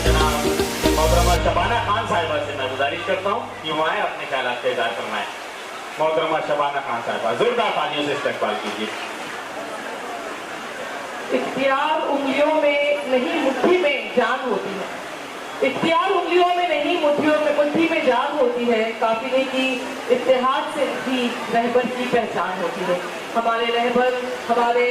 जनाब मोहतरमा शबाना खान साहिबा से मैं गुजारिश करता हूँ कि वो आए अपने ख्यालात का इज़हार फरमाएं। मोहतरमा शबाना खान साहिबा जोरदार तालियों से इस्तकबाल कीजिए। इख्तियार उंगलियों में नहीं मुट्ठी में जान होती है। इख्तियार उंगलियों में नहीं मुट्ठी में जान होती है। काफिले की इत्तेहाद से भी रहबर की पहचान होती है। हमारे रहबर, हमारे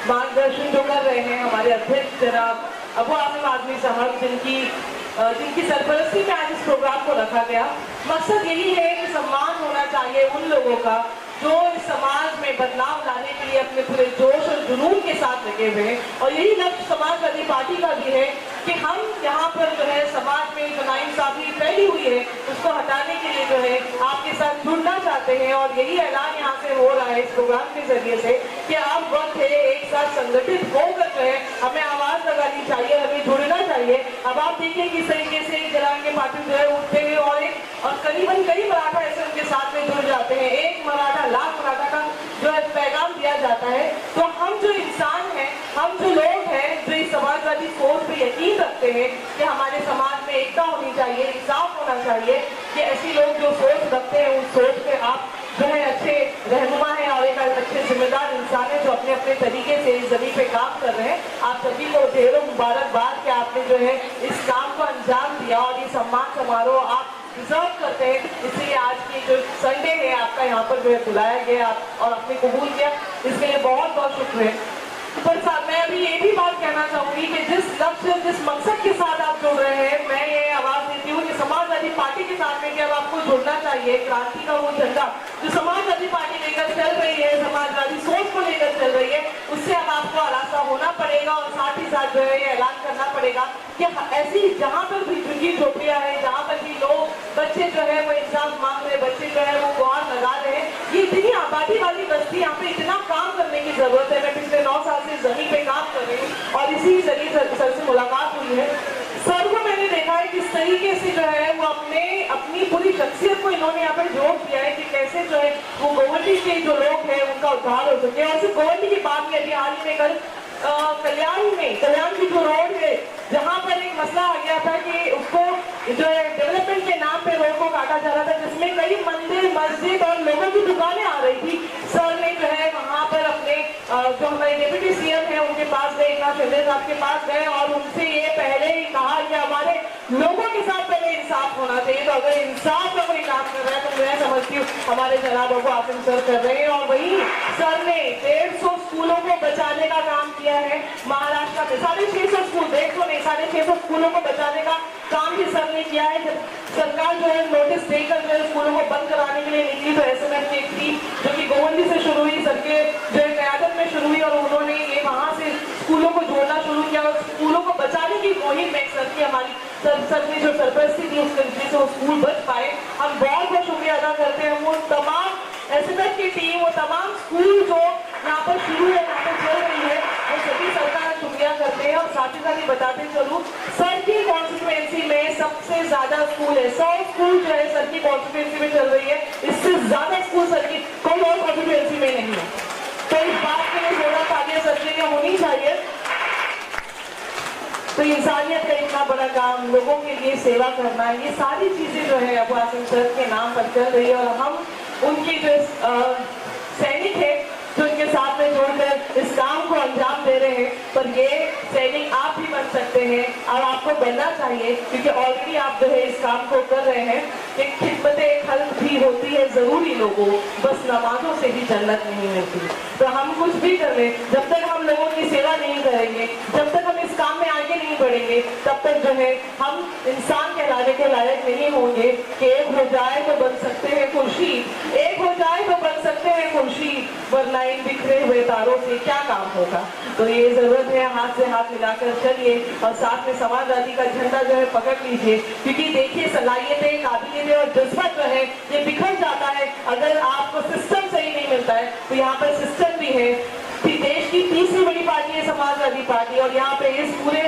मार्गदर्शन जो कर रहे हैं, हमारे अध्यक्ष जनाब अबू आसिम आजमी साहब, जिनकी सरपरस्ती में आज इस प्रोग्राम को रखा गया। मकसद यही है कि सम्मान होना चाहिए उन लोगों का जो इस समाज में बदलाव लाने के लिए अपने पूरे जोश और जुनून के साथ लगे हुए हैं। और यही लक्ष्य समाजवादी पार्टी का भी है कि हम यहाँ पर जो है समाज में जो नाइंसाफी फैली हुई है उसको हटाने के लिए जो है आपके साथ जुड़ना चाहते हैं। और यही ऐलान यहाँ से हो रहा है इस प्रोग्राम के जरिए से कि अब वक्त है एक साथ संगठित होकर जो है हमें आवाज लगानी चाहिए, हमें जुड़ना चाहिए। अब आप देखिए किस तरीके से एक जलान के पार्टी जो है उठते हैं और करीबन कई मराठा ऐसे उनके साथ में जुड़ जाते हैं। एक मराठा लाख मराठा का जो है पैगाम दिया जाता है। तो हम जो इंसान हैं, हम जो लोग हैं जो इस समाजवादी सोच पे यकीन रखते हैं कि हमारे समाज में एकता होनी चाहिए, इंसाफ होना चाहिए, कि ऐसी लोग जो सोच रखते हैं उस सोच पे आप जो है अच्छे रहनुमा है और एक अच्छे जिम्मेदार इंसान है जो अपने अपने तरीके से इस जमीन पे काम कर रहे हैं। आप सभी को ढेरों मुबारकबाद कि आपने जो है इस काम को अंजाम दिया और ये सम्मान समारोह आप डिजर्व करते हैं। इसलिए आज की जो संडे है आपका यहाँ पर जो है बुलाया गया और आपने कबूल किया, इसके लिए बहुत बहुत शुक्रिया। पर साथ मैं अभी ये भी बात कहना चाहूंगी कि जिस लक्ष्य जिस मकसद के साथ आप जुड़ रहे हैं, मैं ये आवाज देती हूँ कि समाजवादी पार्टी के साथ में कि अब आपको जुड़ना चाहिए। क्रांति का वो झंडा जो समाजवादी पार्टी लेकर चल रही है, समाजवादी सोच को लेकर चल रही है, उससे अब आपको आरास्ता होना पड़ेगा। और साथ ही साथ जो है ये ऐलान करना पड़ेगा कि ऐसी जहाँ पर भी झुग्गी झोपड़ियाँ है, जहाँ पर भी लोग बच्चे जो है वो इंसाफ मांग रहे, बच्चे जो है वो गुहार लगा रहे हैं, ये इतनी आबादी वाली बस्ती, यहाँ पे इतना काम करने की जरूरत है। मैं पिछले 9 साल से जमीन पे काम कर रही हूँ और इसी जरिए सर से मुलाकात हुई है। सर को मैंने देखा है किस तरीके से जो है वो अपनी पूरी शख्सियत को इन्होंने यहाँ पर जोड़ दिया है कि कैसे जो है वो गोवंडी के जो लोग हैं उनका उद्धार हो सके। और सिर्फ गोवंडी की बात नहीं, अभी हाल ही में कल कल्याण की जो रोड है जहाँ पर एक मसला आ गया था कि उसको जो है डेवलपमेंट के नाम पे रोड को काटा जा रहा था, जिसमें कई मंदिर मस्जिद और लोगों की दुकानें आ रही थी। सर ने जो है वहाँ पर अपने जो हमारे डिप्टी सीएम है उनके पास गए, एकनाथ शिंदे साहब के पास गए और उनसे ये पहले ही कहा कि हमारे लोगों के साथ पहले इंसाफ होना चाहिए। तो अगर इंसाफ का कोई काम कर रहा है तो मैं समझती हूँ हमारे जनाब अबू आसिम सर कर रहे हैं। और वही सर ने 150 स्कूलों को बचाने का काम किया है महाराष्ट्र में। 650 स्कूल, 150 नहीं 650 स्कूलों को बचाने का काम भी सर ने किया है। जब सरकार जो है नोटिस देकर जो है स्कूलों को बंद कराने के लिए निकली तो एसएमएफ की एक टीम जो कि गोवंडी से शुरू हुई, सर के जो है क़यादत में शुरू हुई और उन्होंने ये वहाँ से स्कूलों को जोड़ना शुरू किया और स्कूलों को बचाने की मुहिम में सर की हमारी सर ने जो सरपरस्ती थी उसके वजह से वो स्कूल बच पाए। हम बहुत बहुत शुक्रिया अदा करते हैं वो तमाम एसएमएफ की टीम, वो तमाम स्कूल जो यहाँ पर शुरू है, यहाँ पर चल रही है, वो सभी सरकार शुक्रिया करते हैं। और साथ ही साथ बताते चलूँ सर की कॉन्स्टिट्यूएंसी में सबसे ज्यादा स्कूल है, 100 स्कूल जो है सर की कॉन्स्टिट्यूएंसी में चल रही है। इससे ज्यादा स्कूल सर की कोई और कॉन्स्टिट्यूएंसी में नहीं है। तो इस बात के लिए जोड़ा तालियां सर के लिए होनी चाहिए। तो इंसानियत का इतना बड़ा काम, लोगों के लिए सेवा करना, ये सारी चीजें जो है अबू आसिम सर के नाम पर चल रही है। और हम उनकी जो सैनिक है जो इनके साथ में जुड़कर इस काम को अंजाम दे रहे हैं, पर ये सैनिक आप भी बन सकते हैं और आपको बनना चाहिए क्योंकि ऑलरेडी आप जो है इस काम को कर रहे हैं। एक खिदमत खल्क भी होती है जरूरी लोगों, बस नमाजों से भी जन्नत नहीं मिलती। तो हम कुछ भी करें, जब तक हम लोगों की सेवा नहीं करेंगे, जब तक हम इस काम में आगे नहीं बढ़ेंगे, तब तक जो है हम इंसान कहलाने के लायक नहीं होंगे। कि एक हो जाए तो बन सकते हैं खुर्शीद, एक हो जाए तो बन सकते हैं खुर्शीद, वरना इन बिखरे हुए तारों से क्या काम होगा। तो ये जरूरत है हाथ से हाथ मिलाकर चलिए और साथ में समाजवादी का झंडा जो है पकड़ लीजिए। क्योंकि देखिए सलाहियतें, काबिलियतें और जज्बा जो है ये बिखर जाता है अगर आपको सिस्टम सही नहीं मिलता है। तो यहाँ पर सिस्टम भी है। देश की तीसरी बड़ी पार्टी है समाजवादी पार्टी और यहाँ पे इस पूरे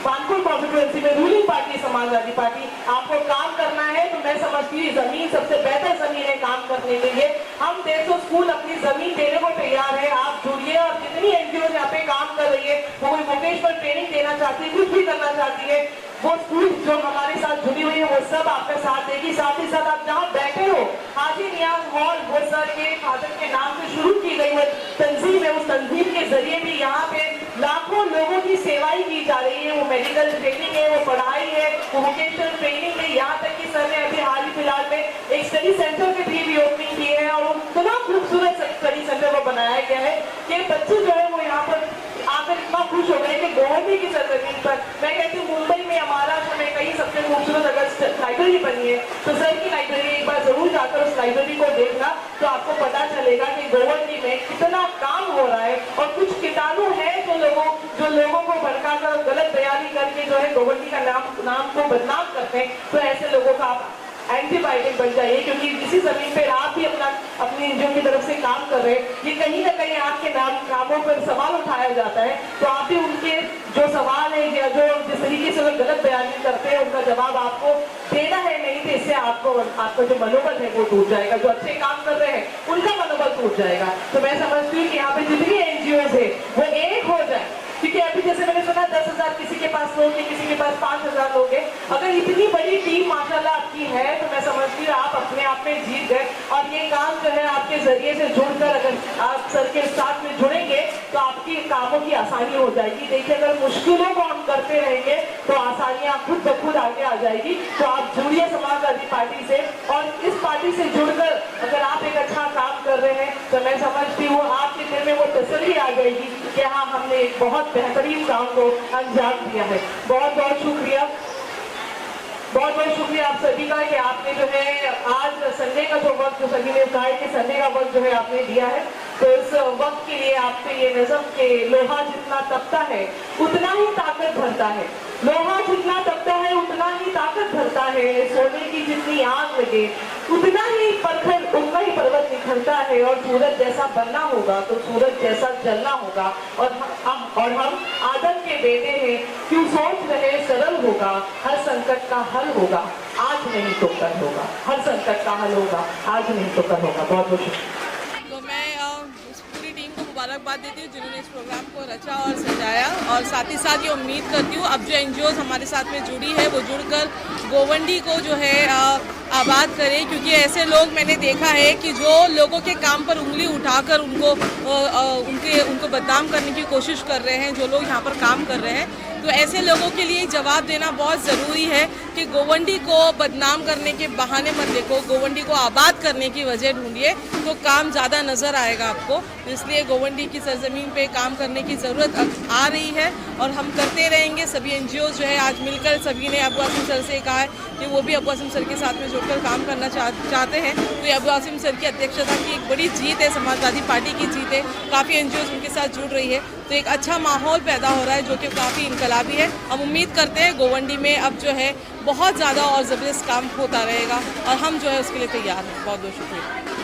कानपुर कॉन्स्टिट्यूएंसी में रूलिंग पार्टी समाजवादी पार्टी। आपको काम करना है तो मैं समझती हूँ जमीन सबसे बेहतर जमीन है काम करने के लिए। हम 150 स्कूल अपनी जमीन देने को तैयार है, आप जुड़िए। और जितनी एनजीओ यहाँ पे काम कर रही है वो कोई वोकेशनल ट्रेनिंग देना चाहती है, कुछ भी करना चाहती है, वो स्कूल जो हमारे साथ जुड़ी हुई है वो सब आपका साथ देगी। साथ ही साथ आप जहाँ बैठे हो हाजी नियाज हॉल, वो सर के फादर के नाम से शुरू की गई वो तंजीम है, उस तंजीम के जरिए भी यहाँ पे लाखों लोगों की सेवाएं की जा रही है। वो मेडिकल ट्रेनिंग है, वो पढ़ाई है, वो वोकेशनल ट्रेनिंग है। यहाँ तक कि सर ने अभी हाल ही फिलहाल में एक स्टडी सेंटर के भी ओपनिंग की है और इतना खूबसूरत स्टडी सेंटर को बनाया गया है कि बच्चे जो है वो यहाँ पर आकर इतना खुश हो गए कि गोवर्धन की सरजमीन पर, मैं कहती हूँ मुंबई में, महाराष्ट्र में कहीं सबसे खूबसूरत अगर लाइब्रेरी बनी है तो सर की लाइब्रेरी एक बार जरूर जाकर उस लाइब्रेरी को देखना, तो आपको पता चलेगा कि गोवर्धन में कितना काम हो रहा है। और कुछ कीटाणु है जो लोगों को भड़काकर गलत बयानी करके जो है गोवर्धन का नाम को बदनाम करते हैं, तो ऐसे लोगों का आप एंटीबायोटिक बन जाइए, क्योंकि इसी जमीन पे आप भी अपनी एनजीओ की तरफ से काम कर रहे हैं। ये कहीं ना कहीं आपके नामों पर सवाल उठाया जाता है, तो आप भी उनके जो सवाल है या जो जिस तरीके से वो गलत बयानी करते हैं उनका जवाब आपको देना है। नहीं तो इससे आपका जो मनोबल है वो टूट जाएगा, जो अच्छे काम कर रहे हैं उनका मनोबल टूट जाएगा। तो मैं समझती हूँ कि यहाँ पे जितनी एनजीओ है वो एक हो जाए, क्योंकि अभी जैसे मैंने सुना 10,000 किसी के पास लोग हैं, किसी के पास 5,000 लोग हैं। अगर इतनी बड़ी टीम माशाल्लाह आपकी है तो मैं समझती हूँ आप अपने आप में जीत गए। और ये काम जो है आपके जरिए से जुड़कर अगर आप सर के साथ में जुड़ेंगे तो आपकी कामों की आसानी हो जाएगी। देखिए अगर मुश्किलों को हम करते रहेंगे तो आसानियां खुद ब खुद आगे आ जाएगी। तो आप जुड़िए समाजवादी पार्टी से, और इस पार्टी से जुड़कर अगर आप एक अच्छा काम कर रहे हैं तो मैं समझती हूँ आपके दिल में वो तसल्ली आ जाएगी कि हाँ हमने एक बहुत बेहतरीन काम को अंजाम दिया है। बहुत बहुत शुक्रिया, बहुत बहुत शुक्रिया आप सभी का कि आपने जो है आज संडे का जो वक्त, जो सभी ने कहा है कि संडे का वक्त जो है आपने दिया है, तो इस वक्त के लिए आपसे ये नज़म के लोहा जितना तपता है उतना ही ताकत भरता है, लोहा जितना तपता है उतना ही ताकत भरता है, सोने की जितनी आग लगे उतना ही पर्वत निखरता है, और सूरज जैसा बनना होगा तो सूरज जैसा जलना होगा। और हम आदम के बेटे हैं, क्यों सोच रहे सरल होगा, हर संकट का हल होगा, आज नहीं तो कल होगा, हर संकट का हल होगा, आज नहीं तो कल होगा। बहुत बहुत शुक्रिया। तो मैं इस पूरी टीम को मुबारकबाद देती हूँ जिन्होंने इस प्रोग्राम को रचा और सजाया, और साथ ही साथ ये उम्मीद करती हूँ अब जो एनजीओज हमारे साथ में जुड़ी है वो जुड़कर गोवंडी को जो है आबाद करें, क्योंकि ऐसे लोग मैंने देखा है कि जो लोगों के काम पर उंगली उठाकर उनको बदनाम करने की कोशिश कर रहे हैं, जो लोग यहाँ पर काम कर रहे हैं, तो ऐसे लोगों के लिए जवाब देना बहुत ज़रूरी है कि गोवंडी को बदनाम करने के बहाने मत देखो, गोवंडी को आबाद करने की वजह ढूंढिए तो काम ज़्यादा नज़र आएगा आपको। इसलिए गोवंडी की सरजमीन पे काम करने की ज़रूरत आ रही है और हम करते रहेंगे। सभी एनजीओ जो है आज मिलकर सभी ने अबू आसिम सर से कहा है कि वो भी अबू आसिम सर के साथ में जुड़कर काम करना चाहते हैं। तो ये अबू आसिम सर की अध्यक्षता की एक बड़ी जीत है, समाजवादी पार्टी की जीत है, काफ़ी एनजीओ उनके साथ जुड़ रही है, तो एक अच्छा माहौल पैदा हो रहा है जो कि काफ़ी इनकलाबी है। हम उम्मीद करते हैं गोवंडी में अब जो है बहुत ज़्यादा और ज़बरदस्त काम होता रहेगा और हम जो है उसके लिए तैयार हैं। बहुत बहुत शुक्रिया।